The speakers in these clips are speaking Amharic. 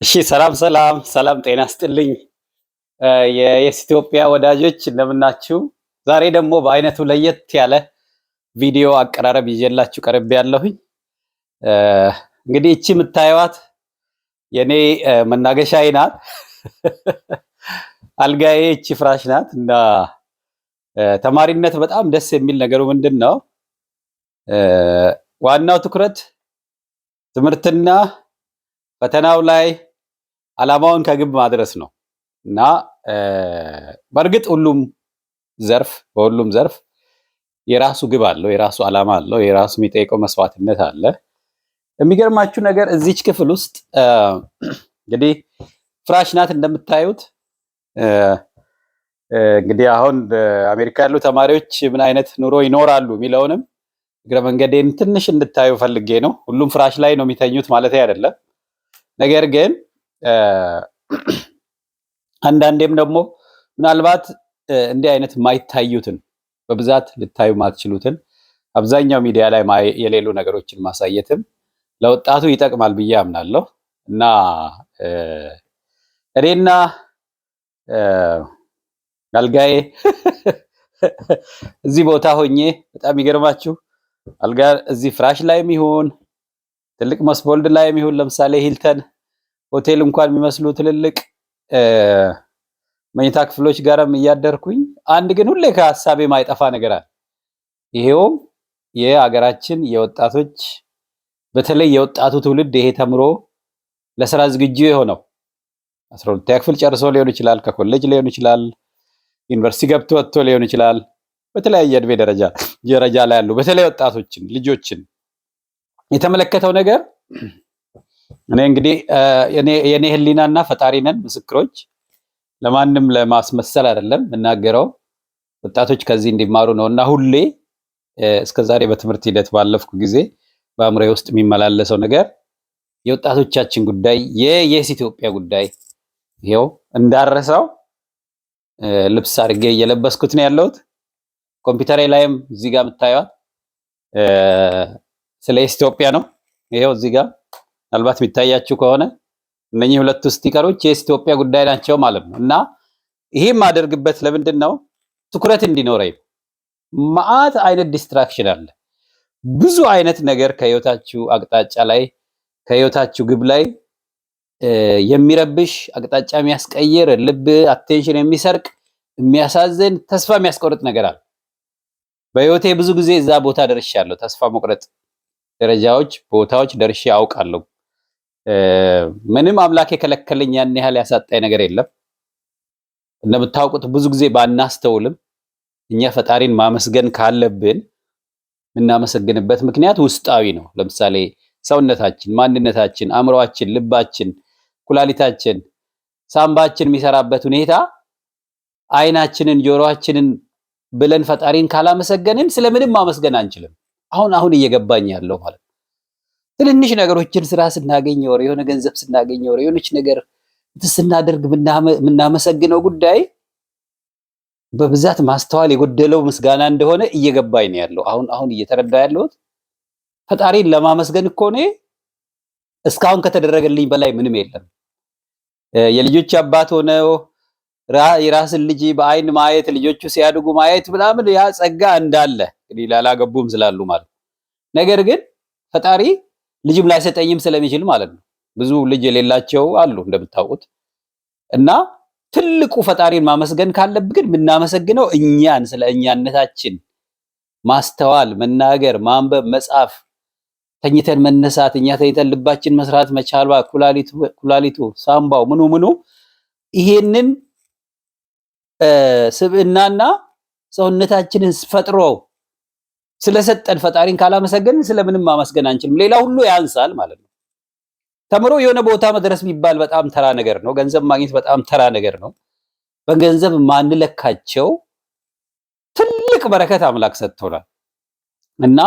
እሺ ሰላም ሰላም ሰላም ጤና ስጥልኝ የየስ ኢትዮጵያ ወዳጆች እንደምናችሁ። ዛሬ ደግሞ በአይነቱ ለየት ያለ ቪዲዮ አቀራረብ ይዤላችሁ ቀርብ ያለሁኝ። እንግዲህ እቺ የምታዩት የኔ መናገሻዬ ናት። አልጋዬ እቺ ፍራሽ ናት እና ተማሪነት በጣም ደስ የሚል ነገሩ ምንድነው? ዋናው ትኩረት ትምህርትና ፈተናው ላይ ዓላማውን ከግብ ማድረስ ነው እና በእርግጥ በሁሉም ዘርፍ የራሱ ግብ አለው፣ የራሱ ዓላማ አለው፣ የራሱ የሚጠይቀው መስዋዕትነት አለ። የሚገርማችሁ ነገር እዚች ክፍል ውስጥ እንግዲህ ፍራሽ ናት እንደምታዩት። እንግዲህ አሁን አሜሪካ ያሉ ተማሪዎች ምን አይነት ኑሮ ይኖራሉ የሚለውንም እግረ መንገዴን ትንሽ እንድታዩ ፈልጌ ነው። ሁሉም ፍራሽ ላይ ነው የሚተኙት ማለት አይደለም። ነገር ግን አንዳንዴም ደግሞ ምናልባት እንዲህ አይነት የማይታዩትን በብዛት ልታዩ ማትችሉትን አብዛኛው ሚዲያ ላይ የሌሉ ነገሮችን ማሳየትም ለወጣቱ ይጠቅማል ብዬ አምናለሁ እና እኔና አልጋዬ እዚህ ቦታ ሆኜ በጣም ይገርማችሁ አልጋ እዚህ ፍራሽ ላይም ይሁን ትልቅ መስቦልድ ላይም ይሁን ለምሳሌ ሂልተን ሆቴል እንኳን የሚመስሉ ትልልቅ መኝታ ክፍሎች ጋርም እያደርኩኝ አንድ ግን ሁሌ ከሐሳቤ ማይጠፋ ነገር አለ። ይሄውም የሀገራችን የወጣቶች በተለይ የወጣቱ ትውልድ ይሄ ተምሮ ለስራ ዝግጁ የሆነው 12ኛ ክፍል ጨርሶ ሊሆን ይችላል፣ ከኮሌጅ ሊሆን ይችላል፣ ዩኒቨርሲቲ ገብቶ ወጥቶ ሊሆን ይችላል። በተለያየ እድሜ ደረጃ ላይ ያሉ በተለይ ወጣቶችን ልጆችን የተመለከተው ነገር እኔ እንግዲህ የኔ ህሊናና ፈጣሪ ነን ምስክሮች። ለማንም ለማስመሰል አይደለም የምናገረው፣ ወጣቶች ከዚህ እንዲማሩ ነውና ሁሌ እስከዛሬ በትምህርት ሂደት ባለፍኩ ጊዜ በአእምሮዬ ውስጥ የሚመላለሰው ነገር የወጣቶቻችን ጉዳይ፣ የየስ ኢትዮጵያ ጉዳይ ይሄው እንዳረሳው ልብስ አድርጌ እየለበስኩት ነው ያለሁት። ኮምፒውተሬ ላይም እዚህ ጋር የምታዩት ስለ የስ ኢትዮጵያ ነው። ይሄው እዚህ ጋር ምናልባት የሚታያችሁ ከሆነ እነኚህ ሁለቱ ስቲከሮች የየስ ኢትዮጵያ ጉዳይ ናቸው ማለት ነው እና ይሄም ማደርግበት ለምንድን ነው? ትኩረት እንዲኖረኝ። መዓት አይነት ዲስትራክሽን አለ። ብዙ አይነት ነገር ከህይወታችሁ አቅጣጫ ላይ ከህይወታችሁ ግብ ላይ የሚረብሽ አቅጣጫ የሚያስቀይር ልብ አቴንሽን የሚሰርቅ የሚያሳዝን ተስፋ የሚያስቆርጥ ነገር አለ። በህይወቴ ብዙ ጊዜ እዛ ቦታ ደርሻለሁ። ተስፋ መቁረጥ ደረጃዎች ቦታዎች ደርሼ አውቃለሁ። ምንም አምላክ የከለከለኝ ያን ያህል ያሳጣኝ ነገር የለም። እንደምታውቁት ብዙ ጊዜ ባናስተውልም እኛ ፈጣሪን ማመስገን ካለብን የምናመሰግንበት ምክንያት ውስጣዊ ነው። ለምሳሌ ሰውነታችን፣ ማንነታችን፣ አእምሮአችን፣ ልባችን፣ ኩላሊታችን፣ ሳምባችን የሚሰራበት ሁኔታ አይናችንን፣ ጆሮአችንን ብለን ፈጣሪን ካላመሰገንን ስለምንም ማመስገን አንችልም። አሁን እየገባኝ ያለው ማለት ትንንሽ ነገሮችን ስራ ስናገኝ ወር የሆነ ገንዘብ ስናገኝ ወር የሆነች ነገር ስናደርግ የምናመሰግነው ጉዳይ በብዛት ማስተዋል የጎደለው ምስጋና እንደሆነ እየገባኝ ነው ያለው። አሁን እየተረዳ ያለሁት ፈጣሪን ለማመስገን እኮ እኔ እስካሁን ከተደረገልኝ በላይ ምንም የለም። የልጆች አባት ሆነው የራስን ልጅ በአይን ማየት ልጆቹ ሲያድጉ ማየት ምናምን ያ ጸጋ እንዳለ እንግዲህ ላላገቡም ስላሉ ማለት ነገር ግን ፈጣሪ ልጅም ላይሰጠኝም ስለሚችል ማለት ነው። ብዙ ልጅ የሌላቸው አሉ እንደምታውቁት እና ትልቁ ፈጣሪን ማመስገን ካለብን የምናመሰግነው እኛን ስለ እኛነታችን ማስተዋል፣ መናገር፣ ማንበብ፣ መጻፍ፣ ተኝተን መነሳት፣ እኛ ተኝተን ልባችን መስራት መቻሏ፣ ኩላሊቱ፣ ሳምባው ምኑ ይሄንን ስብዕናና ሰውነታችንን ፈጥሮ ስለሰጠን ፈጣሪን ካላመሰገን ስለምንም ማመስገን አንችልም። ሌላ ሁሉ ያንሳል ማለት ነው። ተምሮ የሆነ ቦታ መድረስ የሚባል በጣም ተራ ነገር ነው። ገንዘብ ማግኘት በጣም ተራ ነገር ነው። በገንዘብ ማንለካቸው ትልቅ በረከት አምላክ ሰጥቶናል እና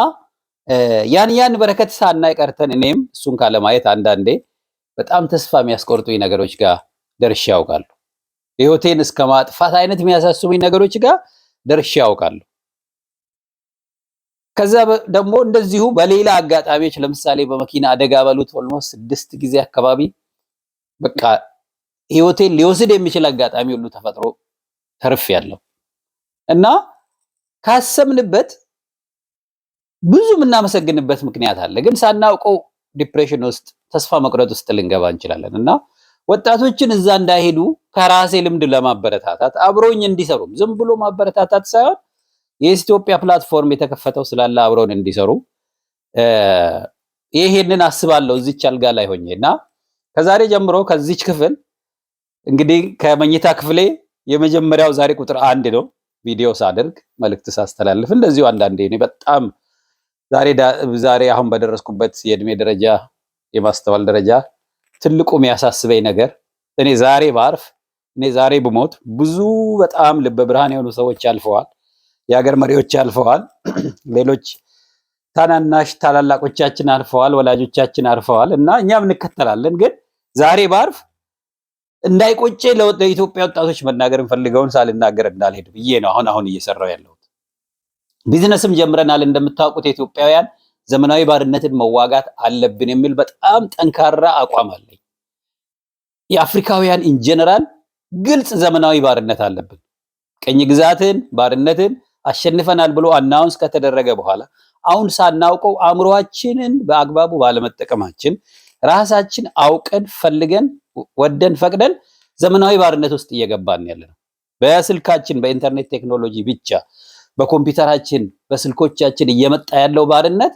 ያን በረከት ሳናይ ቀርተን እኔም እሱን ካለማየት አንዳንዴ በጣም ተስፋ የሚያስቆርጡኝ ነገሮች ጋር ደርሼ ያውቃለሁ። ህይወቴን እስከ ማጥፋት አይነት የሚያሳስቡኝ ነገሮች ጋር ደርሼ ያውቃለሁ። ከዛ ደግሞ እንደዚሁ በሌላ አጋጣሚዎች ለምሳሌ በመኪና አደጋ በሉት ኦልሞስት 6 ጊዜ አካባቢ በቃ ህይወቴን ሊወስድ የሚችል አጋጣሚ ሁሉ ተፈጥሮ ተርፌያለሁ እና ካሰብንበት ብዙ የምናመሰግንበት ምክንያት አለ። ግን ሳናውቀው ዲፕሬሽን ውስጥ ተስፋ መቁረጥ ውስጥ ልንገባ እንችላለን እና ወጣቶችን እዛ እንዳይሄዱ ከራሴ ልምድ ለማበረታታት አብሮኝ እንዲሰሩ ዝም ብሎ ማበረታታት ሳይሆን የኢትዮጵያ ፕላትፎርም የተከፈተው ስላለ አብሮን እንዲሰሩ ይሄንን አስባለሁ እዚች አልጋ ላይ ሆኜና ከዛሬ ጀምሮ ከዚች ክፍል እንግዲህ ከመኝታ ክፍሌ የመጀመሪያው ዛሬ ቁጥር 1 ነው ቪዲዮ ሳደርግ መልእክት ሳስተላልፍ እንደዚሁ አንዳንዴ እኔ በጣም ዛሬ አሁን በደረስኩበት የእድሜ ደረጃ የማስተዋል ደረጃ ትልቁ የሚያሳስበኝ ነገር እኔ ዛሬ ባርፍ እኔ ዛሬ ብሞት ብዙ በጣም ልበ ብርሃን የሆኑ ሰዎች አልፈዋል፣ የሀገር መሪዎች አልፈዋል፣ ሌሎች ታናናሽ ታላላቆቻችን አልፈዋል፣ ወላጆቻችን አልፈዋል እና እኛም እንከተላለን። ግን ዛሬ ባርፍ እንዳይቆጨ ለኢትዮጵያ ወጣቶች መናገር እንፈልገውን ሳልናገር እንዳልሄድ ብዬ ነው አሁን እየሰራው ያለሁት። ቢዝነስም ጀምረናል። እንደምታውቁት ኢትዮጵያውያን ዘመናዊ ባርነትን መዋጋት አለብን የሚል በጣም ጠንካራ አቋም አለኝ። የአፍሪካውያን ኢንጀነራል ግልጽ ዘመናዊ ባርነት አለብን። ቀኝ ግዛትን ባርነትን አሸንፈናል ብሎ አናውንስ ከተደረገ በኋላ አሁን ሳናውቀው አእምሮአችንን በአግባቡ ባለመጠቀማችን ራሳችን አውቀን ፈልገን ወደን ፈቅደን ዘመናዊ ባርነት ውስጥ እየገባን ያለነው በስልካችን በኢንተርኔት ቴክኖሎጂ ብቻ በኮምፒውተራችን በስልኮቻችን እየመጣ ያለው ባርነት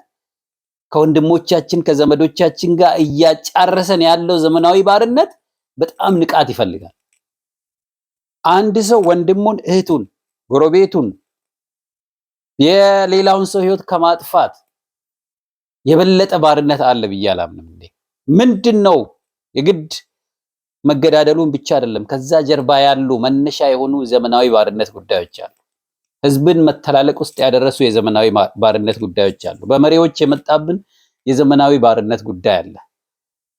ከወንድሞቻችን ከዘመዶቻችን ጋር እያጫረሰን ያለው ዘመናዊ ባርነት በጣም ንቃት ይፈልጋል። አንድ ሰው ወንድሙን፣ እህቱን፣ ጎረቤቱን የሌላውን ሰው ህይወት ከማጥፋት የበለጠ ባርነት አለ ብዬ አላምንም። ምንድነው የግድ መገዳደሉን ብቻ አይደለም፣ ከዛ ጀርባ ያሉ መነሻ የሆኑ ዘመናዊ ባርነት ጉዳዮች አሉ። ህዝብን መተላለቅ ውስጥ ያደረሱ የዘመናዊ ባርነት ጉዳዮች አሉ። በመሪዎች የመጣብን የዘመናዊ ባርነት ጉዳይ አለ።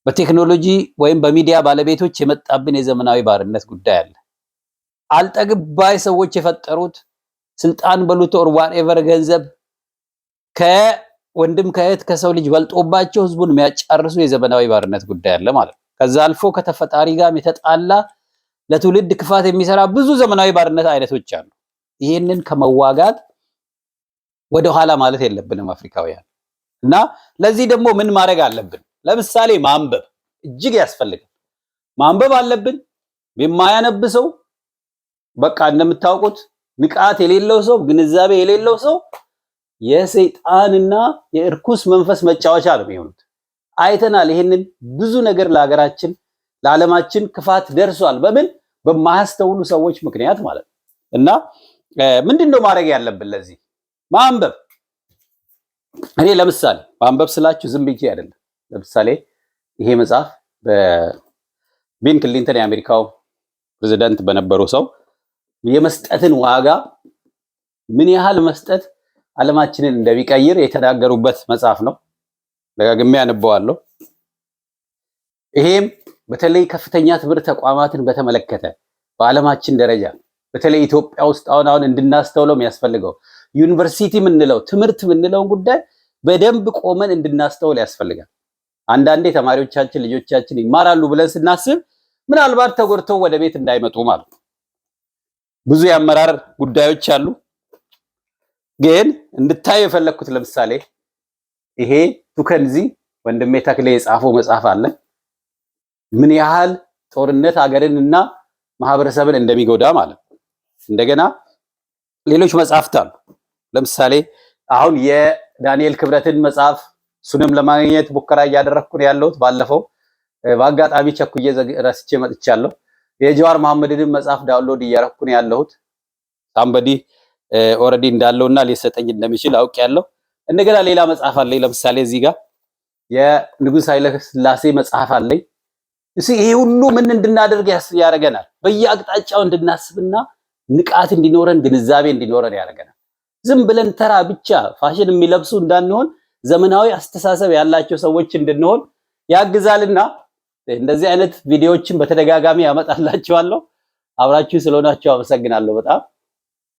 በቴክኖሎጂ ወይም በሚዲያ ባለቤቶች የመጣብን የዘመናዊ ባርነት ጉዳይ አለ። አልጠግባይ ሰዎች የፈጠሩት ስልጣን በሉት ኦር ዋትኤቨር ገንዘብ ከወንድም ከእህት ከሰው ልጅ በልጦባቸው ህዝቡን የሚያጫርሱ የዘመናዊ ባርነት ጉዳይ አለ ማለት ነው። ከዛ አልፎ ከተፈጣሪ ጋር የተጣላ ለትውልድ ክፋት የሚሰራ ብዙ ዘመናዊ ባርነት አይነቶች አሉ። ይሄንን ከመዋጋት ወደ ኋላ ማለት የለብንም አፍሪካውያን። እና ለዚህ ደግሞ ምን ማድረግ አለብን? ለምሳሌ ማንበብ እጅግ ያስፈልጋል። ማንበብ አለብን። የማያነብሰው በቃ እንደምታውቁት ንቃት የሌለው ሰው፣ ግንዛቤ የሌለው ሰው የሰይጣንና የእርኩስ መንፈስ መጫወቻ ነው የሚሆኑት። አይተናል። ይሄንን ብዙ ነገር ለሀገራችን ለዓለማችን ክፋት ደርሷል። በምን በማያስተውሉ ሰዎች ምክንያት ማለት ነው። እና ምንድነው ማድረግ ያለብን? ለዚህ ማንበብ። እኔ ለምሳሌ ማንበብ ስላችሁ ዝም ብዬ አይደለም። ለምሳሌ ይሄ መጽሐፍ በቢል ክሊንተን የአሜሪካው ፕሬዝዳንት በነበሩ ሰው የመስጠትን ዋጋ ምን ያህል መስጠት ዓለማችንን እንደሚቀይር የተናገሩበት መጽሐፍ ነው። ደጋግሜ አነበዋለሁ። ይሄም በተለይ ከፍተኛ ትምህርት ተቋማትን በተመለከተ በዓለማችን ደረጃ በተለይ ኢትዮጵያ ውስጥ አሁን እንድናስተውለው የሚያስፈልገው ዩኒቨርሲቲ ምንለው ትምህርት ምንለውን ጉዳይ በደንብ ቆመን እንድናስተውል ያስፈልጋል። አንዳንዴ ተማሪዎቻችን ልጆቻችን ይማራሉ ብለን ስናስብ ምናልባት ተጎድተው ወደ ቤት እንዳይመጡ ማለት ነው። ብዙ የአመራር ጉዳዮች አሉ። ግን እንድታዩ የፈለኩት ለምሳሌ ይሄ ቱከንዚ ወንድሜ ተክሌ የጻፈው መጽሐፍ አለ። ምን ያህል ጦርነት ሀገርንና ማህበረሰብን እንደሚጎዳ ማለት ነው። እንደገና ሌሎች መጽሐፍት አሉ። ለምሳሌ አሁን የዳንኤል ክብረትን መጽሐፍ እሱንም ለማግኘት ሙከራ እያደረኩ ነው ያለሁት። ባለፈው በአጋጣሚ ቸኩዬ ረስቼ መጥቻለሁ። የጀዋር መሐመድን መጽሐፍ ዳውንሎድ እያደረኩ ነው ያለሁት። ሳምበዲ ኦሬዲ እንዳለውና ሊሰጠኝ እንደሚችል አውቄያለሁ። እንደገና ሌላ መጽሐፍ አለኝ። ለምሳሌ እዚህ ጋር የንጉስ ኃይለ ሥላሴ መጽሐፍ አለኝ። ይሄ ሁሉ ምን እንድናደርግ ያደርገናል? በየአቅጣጫው እንድናስብና ንቃት እንዲኖረን ግንዛቤ እንዲኖረን ያደርገናል። ዝም ብለን ተራ ብቻ ፋሽን የሚለብሱ እንዳንሆን ዘመናዊ አስተሳሰብ ያላቸው ሰዎች እንድንሆን ያግዛልና እንደዚህ አይነት ቪዲዮዎችን በተደጋጋሚ ያመጣላችኋለሁ። አብራችሁ ስለሆናችሁ አመሰግናለሁ በጣም።